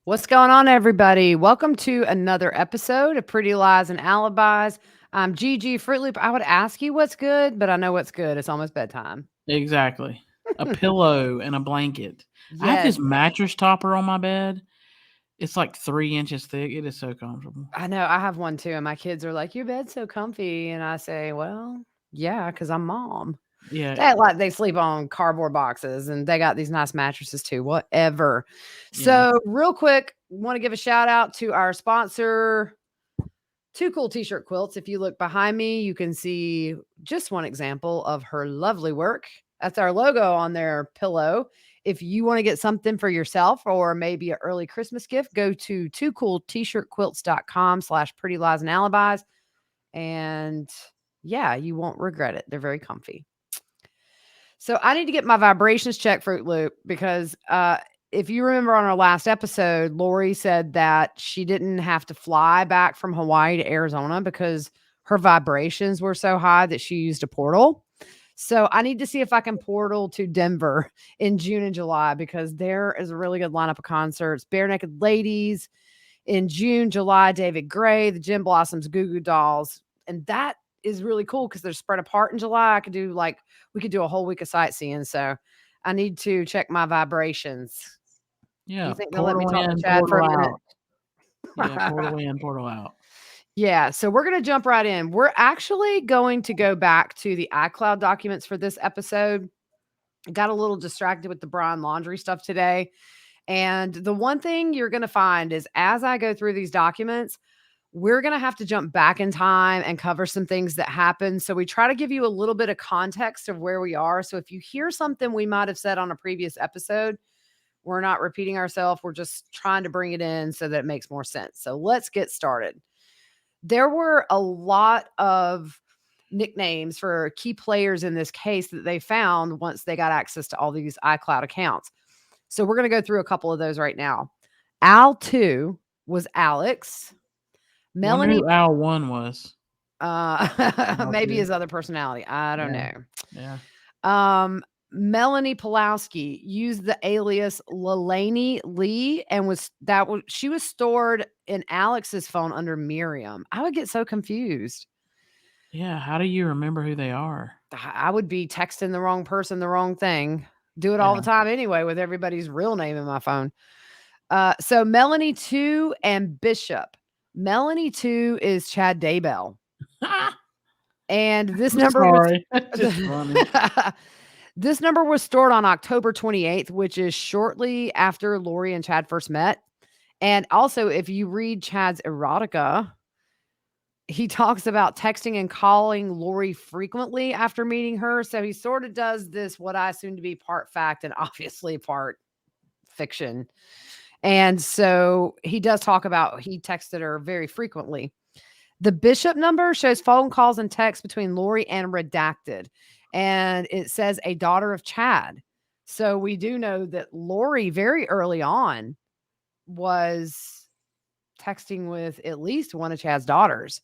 What's going on, everybody? Welcome to another episode of Pretty Lies and Alibis. I'm Gigi Fruit Loop. I would ask you what's good, but I know what's good. It's almost bedtime. Exactly. A pillow and a blanket. I have Yes, this mattress topper on my bed. It's like 3 inches thick. It is so comfortable. I know. I have one too. And my kids are like, your bed's so comfy. And I say, well, yeah, because I'm mom. Yeah, They act like they sleep on cardboard boxes and they got these nice mattresses too, whatever. yeah. So, real quick, want to give a shout out to our sponsor, Two Cool T-shirt quilts. If you look behind me, you can see just one example of her lovely work. That's our logo on their pillow. If you want to get something for yourself or maybe an early Christmas gift, go to twocooltshirtquilts.com/pretty lies and alibis. And yeah, you won't regret it. They're very comfy. So I need to get my vibrations checked, Fruit Loop, because if you remember on our last episode, Lori said that she didn't have to fly back from Hawaii to Arizona because her vibrations were so high that she used a portal. So I need to see if I can portal to Denver in June and July because there is a really good lineup of concerts. Bare Naked Ladies in June, July, David Gray, the Gin Blossoms, Goo Goo Dolls. And that is really cool because they're spread apart in July. We could do a whole week of sightseeing. So I need to check my vibrations. You Yeah. think they'll let me Portal talk to in, Chad for portal a minute? out. Yeah, portal in, portal out. Yeah, so we're going to jump right in. We're actually going to go back to the iCloud documents for this episode. I got a little distracted with the Brian Laundry stuff today. And the one thing you're going to find is as I go through these documents, we're going to have to jump back in time and cover some things that happened. So we try to give you a little bit of context of where we are. So if you hear something we might have said on a previous episode, we're not repeating ourselves. We're just trying to bring it in so that it makes more sense. So let's get started. There were a lot of nicknames for key players in this case that they found once they got access to all these iCloud accounts. So we're going to go through a couple of those right now. Al 2 was Alex. Wonder Melanie, who Al 1 was. Al maybe 2. his other personality. I don't Yeah. know. Yeah. Melanie Pulowski used the alias Leilani Lee and she was stored in Alex's phone under Miriam. I would get so confused. Yeah. How do you remember who they are? I would be texting the wrong person, the wrong thing. Do it all the Yeah. time anyway with everybody's real name in my phone. So Melanie 2 and Bishop. Melanie 2 is Chad Daybell. And this I'm number was sorry. That's just funny. this number was stored on October 28th, which is shortly after Lori and Chad first met. And also, if you read Chad's erotica, he talks about texting and calling Lori frequently after meeting her. So he sort of does this, what I assume to be part fact and obviously part fiction. And so he does talk about he texted her very frequently. The Bishop number shows phone calls and texts between Lori and Redacted. And it says a daughter of Chad. So we do know that Lori very early on was texting with at least one of Chad's daughters.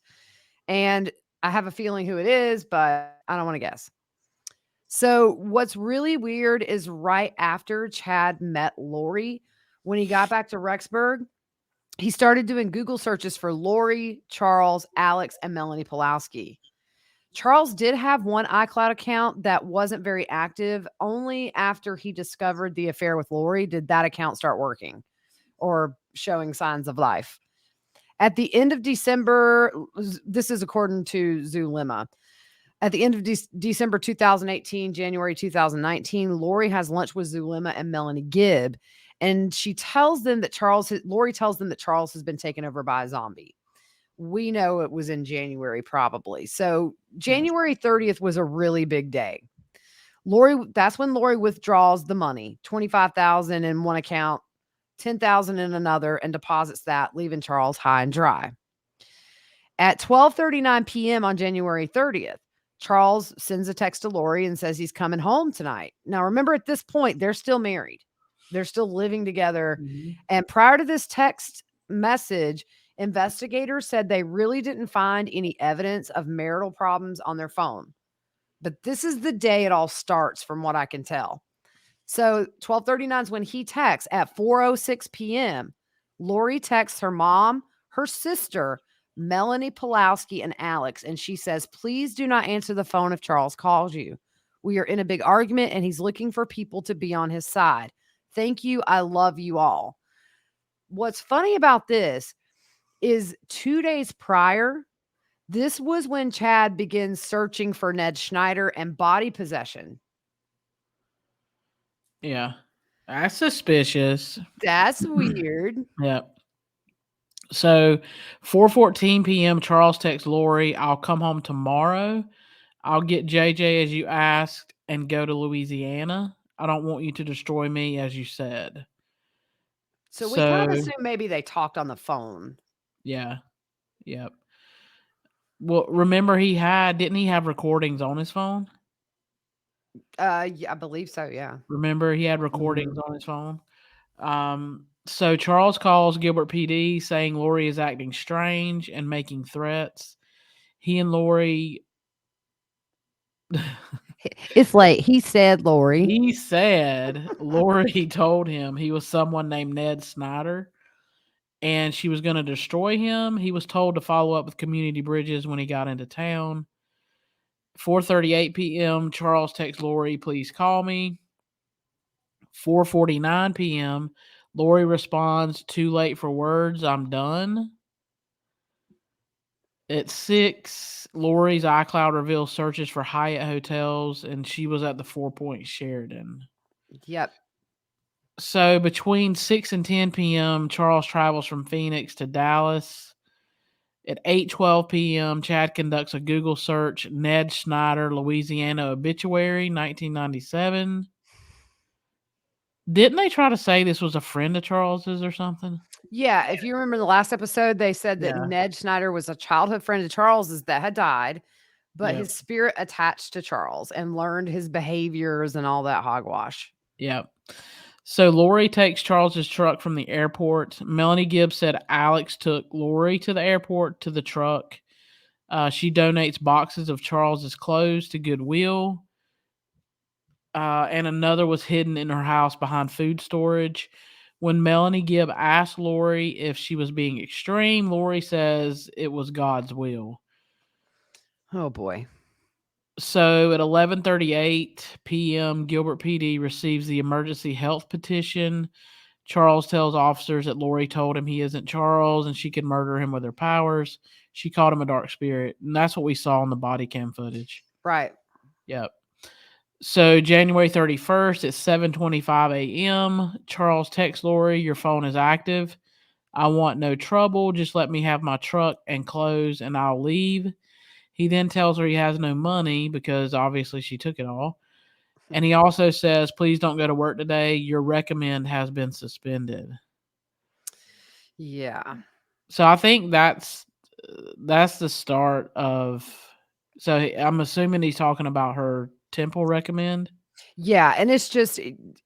And I have a feeling who it is, but I don't want to guess. So what's really weird is right after Chad met Lori, when he got back to Rexburg, he started doing Google searches for Lori, Charles, Alex, and Melanie Pulowski. Charles did have one iCloud account that wasn't very active. Only after he discovered the affair with Lori did that account start working or showing signs of life. At the end of December, this is according to Zulema. At the end of December 2018, January 2019, Lori has lunch with Zulema and Melanie Gibb, and Lori tells them that Charles has been taken over by a zombie. We know it was in January, probably. So January 30th was a really big day. That's when Lori withdraws the money, 25,000 in one account, 10,000 in another, and deposits that, leaving Charles high and dry. At 12:39 p.m. on January 30th, Charles sends a text to Lori and says he's coming home tonight. Now, remember, at this point, they're still married. They're still living together. Mhm. And prior to this text message, investigators said they really didn't find any evidence of marital problems on their phone. But this is the day it all starts, from what I can tell. So 12:39 is when he texts. At 4:06 p.m., Lori texts her mom, her sister, Melanie Pulowski, and Alex, and she says, "Please do not answer the phone if Charles calls you. We are in a big argument and he's looking for people to be on his side. Thank you. I love you all." What's funny about this is 2 days prior, this was when Chad begins searching for Ned Schneider and body possession. Yeah. That's suspicious. That's weird. Yep. So 4:14 p.m. Charles texts Lori, "I'll come home tomorrow. I'll get JJ as you asked and go to Louisiana. I don't want you to destroy me as you said." So we kind of So, assume maybe they talked on the phone. yeah. Yep. Well, remember didn't he have recordings on his phone? Yeah, I believe so, yeah. Remember he had Mhm. recordings on his phone? So Charles calls Gilbert PD saying Lori is acting strange and making threats. He and Lori It's late. He said, Lori. he said Lori told him he was someone named Ned Snyder and she was going to destroy him. He was told to follow up with community bridges when he got into town. 4:38 p.m. Charles texts Lori, "Please call me." 4:49 p.m. Lori responds, "Too late for words. I'm done." At 6, Lori's iCloud reveals searches for Hyatt hotels, and she was at the Four Point Sheridan. Yep. So between 6 and 10 p.m., Charles travels from Phoenix to Dallas. At 8:12 p.m., Chad conducts a Google search, Ned Schneider, Louisiana obituary, 1997. Didn't they try to say this was a friend of Charles's or something? Yeah, if you remember the last episode, they said that Yeah. Ned Schneider was a childhood friend of Charles's that had died, but Yep. his spirit attached to Charles and learned his behaviors and all that hogwash. Yep. So Lori takes Charles's truck from the airport. Melanie Gibbs said Alex took Lori to the airport to the truck. She donates boxes of Charles's clothes to Goodwill. And another was hidden in her house behind food storage. When Melanie Gibb asked Lori if she was being extreme, Lori says it was God's will. Oh boy. So at 11:38 p.m., Gilbert PD receives the emergency health petition. Charles tells officers that Lori told him he isn't Charles and she could murder him with her powers. She called him a dark spirit, and that's what we saw in the body cam footage. Right. Yep. So January 31st at 7:25 a.m., Charles texts Lori, "Your phone is active. I want no trouble. Just let me have my truck and clothes and I'll leave." He then tells her he has no money because obviously she took it all. And he also says, "Please don't go to work today. Your recommend has been suspended." Yeah. So I think that's the start of. So I'm assuming he's talking about her temple recommend. Yeah, and it's just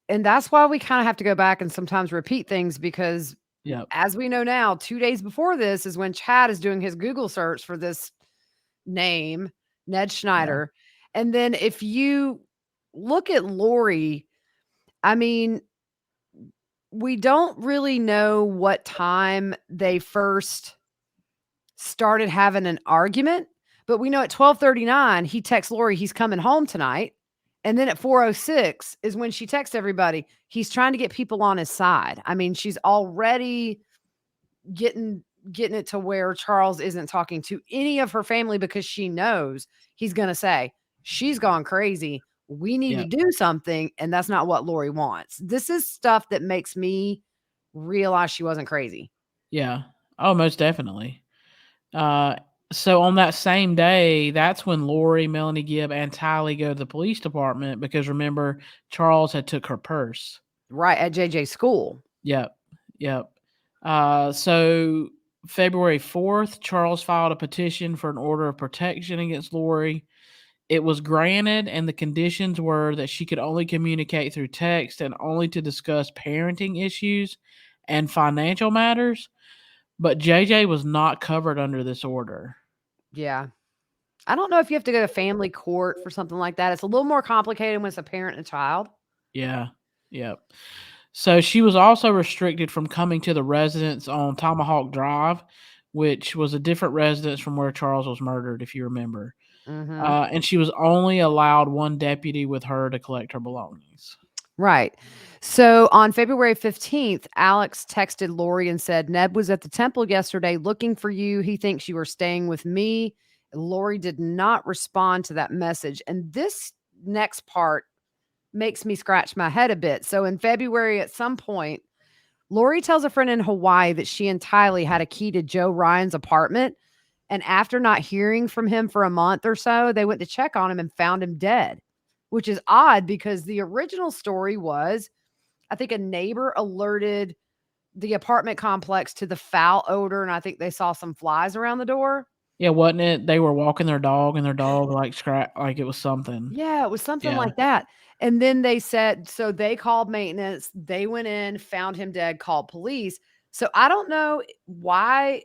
and that's why we kinda have to go back and sometimes repeat things because Yep. as we know now, 2 days before this is when Chad is doing his Google search for this name, Ned Yeah. Schneider, and then if you look at Lori, I mean, we don't really know what time they first started having an argument, but we know at 12:39 he texts Lori he's coming home tonight, and then at 4:06 is when she texts everybody he's trying to get people on his side. I mean, she's already getting getting it to where Charles isn't talking to any of her family because she knows he's going to say, "She's gone crazy. We need to Yep. do something." And that's not what Lori wants. This is stuff that makes me realize she wasn't crazy. Yeah. Oh, most definitely. Uh, so on that same day, that's when Lori, Melanie Gibb, and Tylee go to the police department because remember Charles had took her purse. Right at JJ school. Yep. Yep. So February 4th, Charles filed a petition for an order of protection against Lori. It was granted, and the conditions were that she could only communicate through text and only to discuss parenting issues and financial matters. But JJ was not covered under this order. Yeah. I don't know if you have to go to family court for something like that. It's a little more complicated when it's a parent and a child. Yeah. Yep. So she was also restricted from coming to the residence on Tomahawk Drive, which was a different residence from where Charles was murdered, if you remember. Mhm. And she was only allowed one deputy with her to collect her belongings. Right. So on February 15th, Alex texted Lori and said, Ned was at the temple yesterday looking for you. He thinks you are staying with me. Lori did not respond to that message. And this next part makes me scratch my head a bit. So in February, at some point, Lori tells a friend in Hawaii that she and Tylee had a key to Joe Ryan's apartment. And after not hearing from him for a month or so, they went to check on him and found him dead, which is odd because the original story was I think a neighbor alerted the apartment complex to the foul odor. And I think they saw some flies around the door. Yeah, wasn't it? They were walking their dog, and their dog like like it was something. Yeah, it was something Yeah, like that. And then they said, so they called maintenance. They went in, found him dead, called police. So I don't know why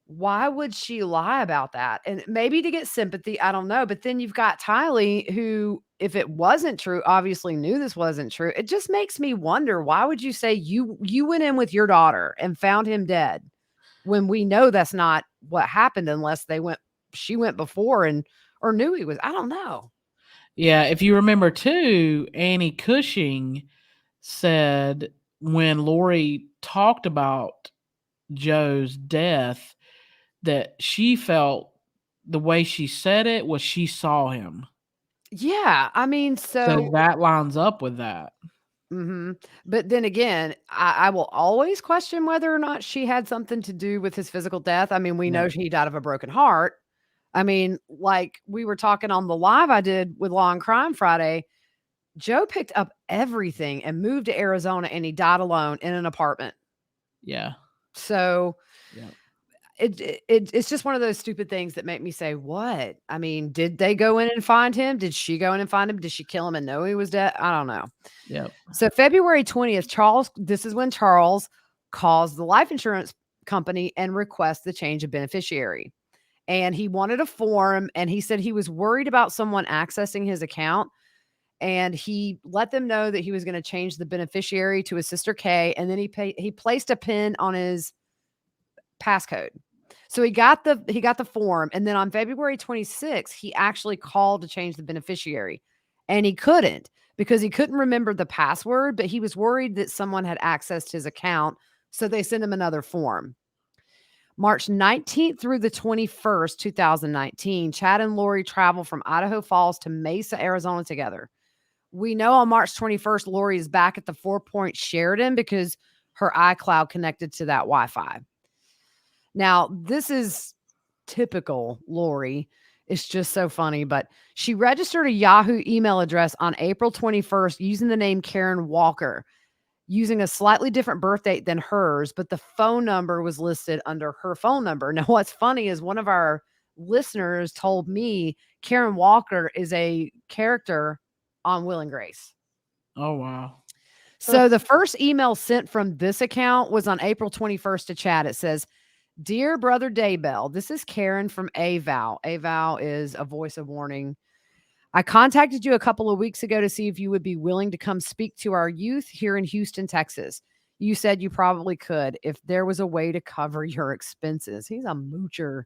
would she lie about that? And maybe to get sympathy, I don't know. But then you've got Tylee, who, if it wasn't true, obviously knew this wasn't true. It just makes me wonder, why would you say you went in with your daughter and found him dead when we know that's not what happened unless she went before and or knew he was. I don't know. yeah. If you remember too, Annie Cushing said when Lori talked about Joe's death that she felt the way she said it was she saw him. Yeah, I mean, So so that lines up with that. mhm. But then again, I will always question whether or not she had something to do with his physical death. I mean, we know Yep. he died of a broken heart. I mean, like we were talking on the live I did with Law and Crime Friday, Joe picked up everything and moved to Arizona and he died alone in an apartment. Yeah. So Yep. it's just one of those stupid things that make me say, "What?" I mean, did they go in and find him? Did she go in and find him? Did she kill him and know he was dead? I don't know. Yep. So February 20th, this is when Charles calls the life insurance company and requests the change of beneficiary. And he wanted a form and he said he was worried about someone accessing his account. And he let them know that he was going to change the beneficiary to his sister Kay. And then he placed a pin on his passcode. So he got the form, and then on February 26th, he actually called to change the beneficiary, and he couldn't because he couldn't remember the password, but he was worried that someone had accessed his account, so they sent him another form. March 19th through the 21st, 2019, Chad and Lori travel from Idaho Falls to Mesa, Arizona together. We know on March 21st, Lori is back at the Four Point Sheridan because her iCloud connected to that Wi-Fi. Now, this is typical Lori. It's just so funny, but she registered a Yahoo email address on April 21st using the name Karen Walker, using a slightly different birth date than hers, but the phone number was listed under her phone number. Now, what's funny is one of our listeners told me Karen Walker is a character on Will and Grace. Oh wow. So the first email sent from this account was on April 21st to Chad. It says, Dear Brother Daybell, this is Karen from AVAL. AVAL is a voice of warning. I contacted you a couple of weeks ago to see if you would be willing to come speak to our youth here in Houston, Texas. You said you probably could if there was a way to cover your expenses. He's a moocher.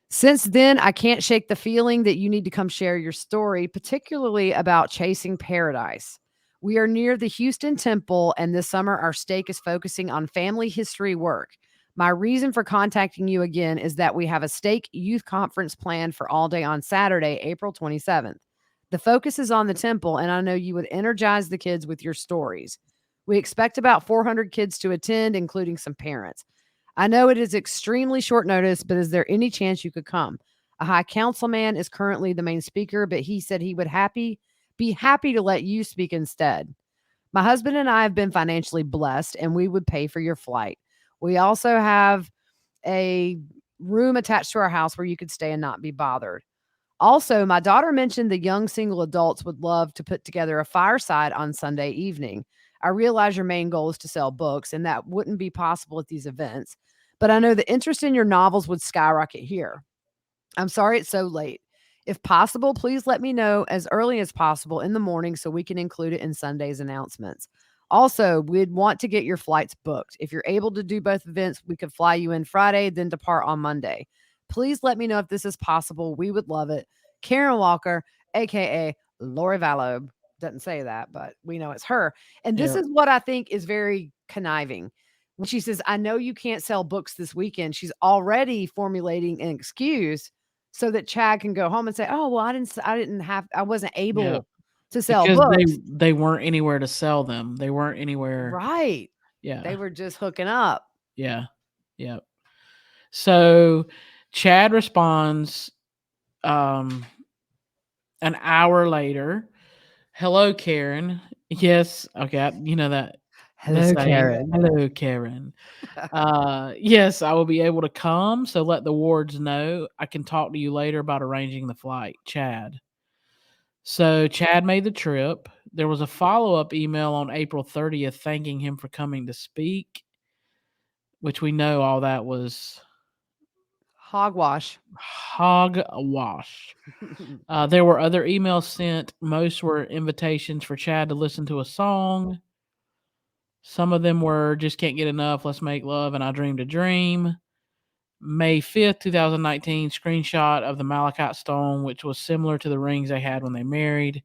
Since then, I can't shake the feeling that you need to come share your story, particularly about chasing paradise. We are near the Houston Temple, and this summer our stake is focusing on family history work. My reason for contacting you again is that we have a stake youth conference planned for all day on Saturday, April 27th. The focus is on the temple, and I know you would energize the kids with your stories. We expect about 400 kids to attend, including some parents. I know it is extremely short notice, but is there any chance you could come? A high councilman is currently the main speaker, but he said he would be happy to let you speak instead. My husband and I have been financially blessed, and we would pay for your flight. We also have a room attached to our house where you could stay and not be bothered. Also, my daughter mentioned the young single adults would love to put together a fireside on Sunday evening. I realize your main goal is to sell books, and that wouldn't be possible at these events, but I know the interest in your novels would skyrocket here. I'm sorry it's so late. If possible, please let me know as early as possible in the morning so we can include it in Sunday's announcements. Also, we'd want to get your flights booked. If you're able to do both events, we could fly you in Friday, then depart on Monday. Please let me know if this is possible. We would love it. Karen Walker, aka Lori Vallow, doesn't say that, but we know it's her. And this Yep. is what I think is very conniving. When she says, I know you can't sell books this weekend, she's already formulating an excuse so that Chad can go home and say, "Oh, well, I wasn't Yep. able to sell Because they books." they weren't anywhere to sell them. They weren't anywhere. Right. They Yeah. were just hooking up. Yeah. Yep. So Chad responds um an hour later. Hello, Karen. Yes. Okay. You know that the Hello, saying. Karen. Hello, Karen. Yes, I will be able to come. So let the wards know. I can talk to you later about arranging the flight. Chad. So Chad made the trip. There was a follow up email on April 30th thanking him for coming to speak, which we know all that was Hogwash. hogwash. There were other emails sent. Most were invitations for Chad to listen to a song. Some of them were just can't get enough. Let's make love and I dreamed a dream. May 5th, 2019, screenshot of the malachite stone, which was similar to the rings they had when they married.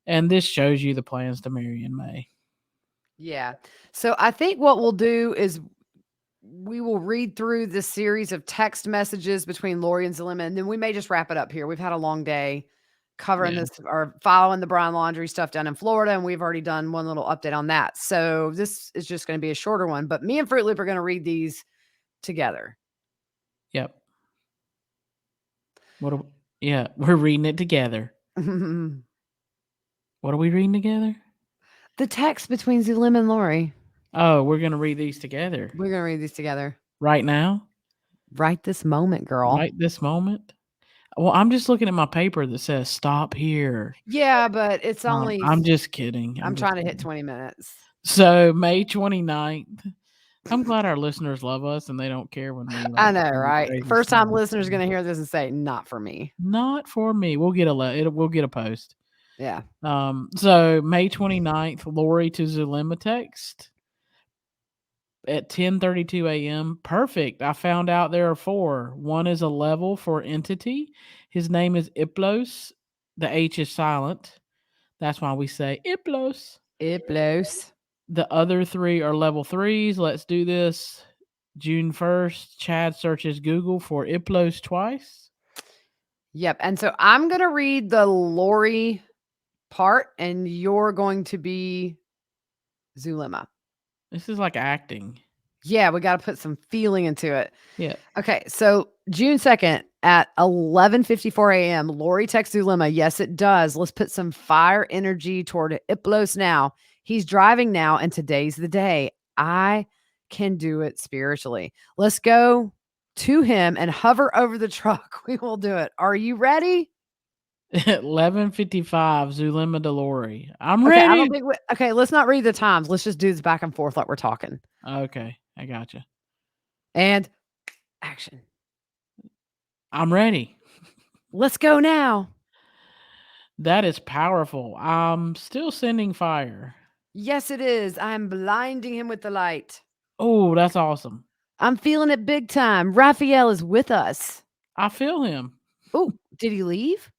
And this shows you the plans to marry in May. Yeah. So I think what we'll do is we will read through this series of text messages between Lori and Zalima, and then we may just wrap it up here. We've had a long day covering Yeah. this or following the Brian Laundrie stuff down in Florida, and we've already done one little update on that. So this is just going to be a shorter one, but me and Fruit Loop are going to read these together. Yep. What? Yeah, we're reading it together. The What are we reading together? text between Zulima and Lori. Oh, we're gonna read these together We're going to read these together right now, right this moment, girl. right this moment. Well, I'm just looking at my paper that says "stop here." Yeah, but it's only, I'm just kidding. I'm I'm just trying to hit kidding. 20 minutes. So May 29th. I'm glad our listeners love us and they don't care when we I like know, say right? crazy First stuff. time listeners going to hear this and say, not for me. Not for me. We'll get a post. Yeah. So May 29th, Lori to Zulema text at 10:32 a.m. Perfect. I found out there are four. One is a level for entity. His name is Iplos. The H is silent. That's why we say Iplos. It blows. The other three are level threes. Let's do this. June 1st, Chad searches Google for Iplos twice. Yep. And so I'm going to read the Lori part, and you're going to be Zulima. This is like acting. Yeah, we got to put some feeling into it. Yeah. Okay, so June 2nd at 11:54 a.m., Lori texts Zulima, yes, it does. Let's put some fire energy toward Iplos now. He's driving now, and today's the day. I can do it spiritually. Let's go to him and hover over the truck. We will do it. Are you ready? 11:55, Zulema to Lori. I'm Okay, I ready. don't think okay, let's not read the times. Let's just do this back and forth like we're talking. Okay, I gotcha. And action. I'm ready. Let's go now. That is powerful. I'm still sending fire. Yes, it is. I'm blinding him with the light. Oh, that's awesome. I'm feeling it big time. Raphael is with us. I feel him. Oh, did he leave?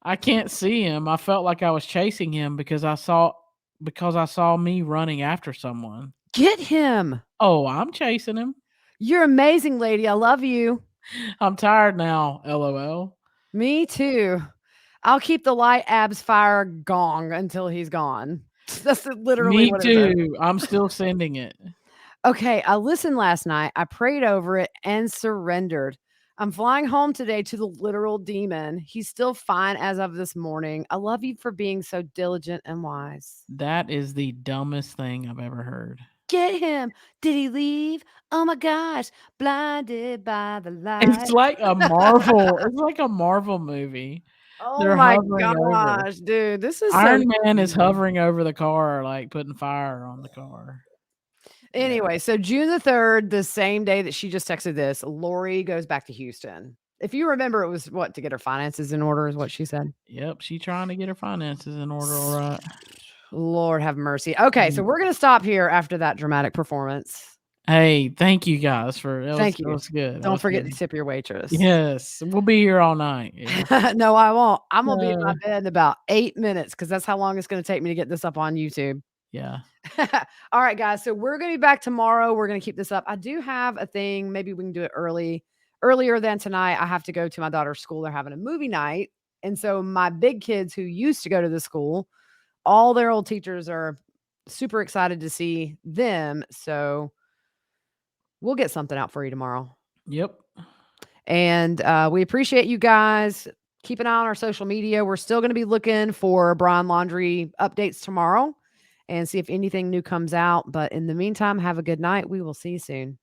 I can't see him. I felt like I was chasing him because I saw me running after someone. Get him. Oh, I'm chasing him. You're amazing, lady. I love you. I'm tired now. LOL. Me too. I'll keep the light abs fire gong until he's gone. That's literally Me what it says. too. I'm still sending it. Okay, I listened last night. I prayed over it and surrendered. I'm flying home today to the literal demon. He's still fine as of this morning. I love you for being so diligent and wise. That is the dumbest thing I've ever heard. Get him. Did he leave? Oh my gosh. Blinded by the light. It's like a Marvel. It's like a Marvel movie. Oh They're my hovering over. gosh, dude. This is so Iron Man is easy. hovering over the car, like putting fire on the car. Anyway, so June the 3rd, the same day that she just texted this, Lori goes back to Houston. If you remember, it was what, to get her finances in order is what she said. Yep, she trying to get her finances in order, all right. Lord have mercy. Okay, so Mm. we're gonna stop here after that dramatic performance. Hey, thank you guys for Thank that you. was good. That Don't was forget to good. tip your waitress. Yes, we'll be here all night. Yeah. No, I won't. I'm gonna be in my Uh, bed in about 8 minutes because that's how long it's gonna take me to get this up on YouTube. yeah. All right, guys. So we're gonna be back tomorrow. We're gonna keep this up. I do have a thing. Maybe we can do it earlier than tonight. I have to go to my daughter's school. They're having a movie night. And so my big kids who used to go to the school, all their old teachers are super excited to see them. So we'll get something out for you tomorrow. Yep. And we appreciate you guys. Keep an eye on our social media. We're still going to be looking for Brian Laundry updates tomorrow and see if anything new comes out. But in the meantime, have a good night. We will see you soon.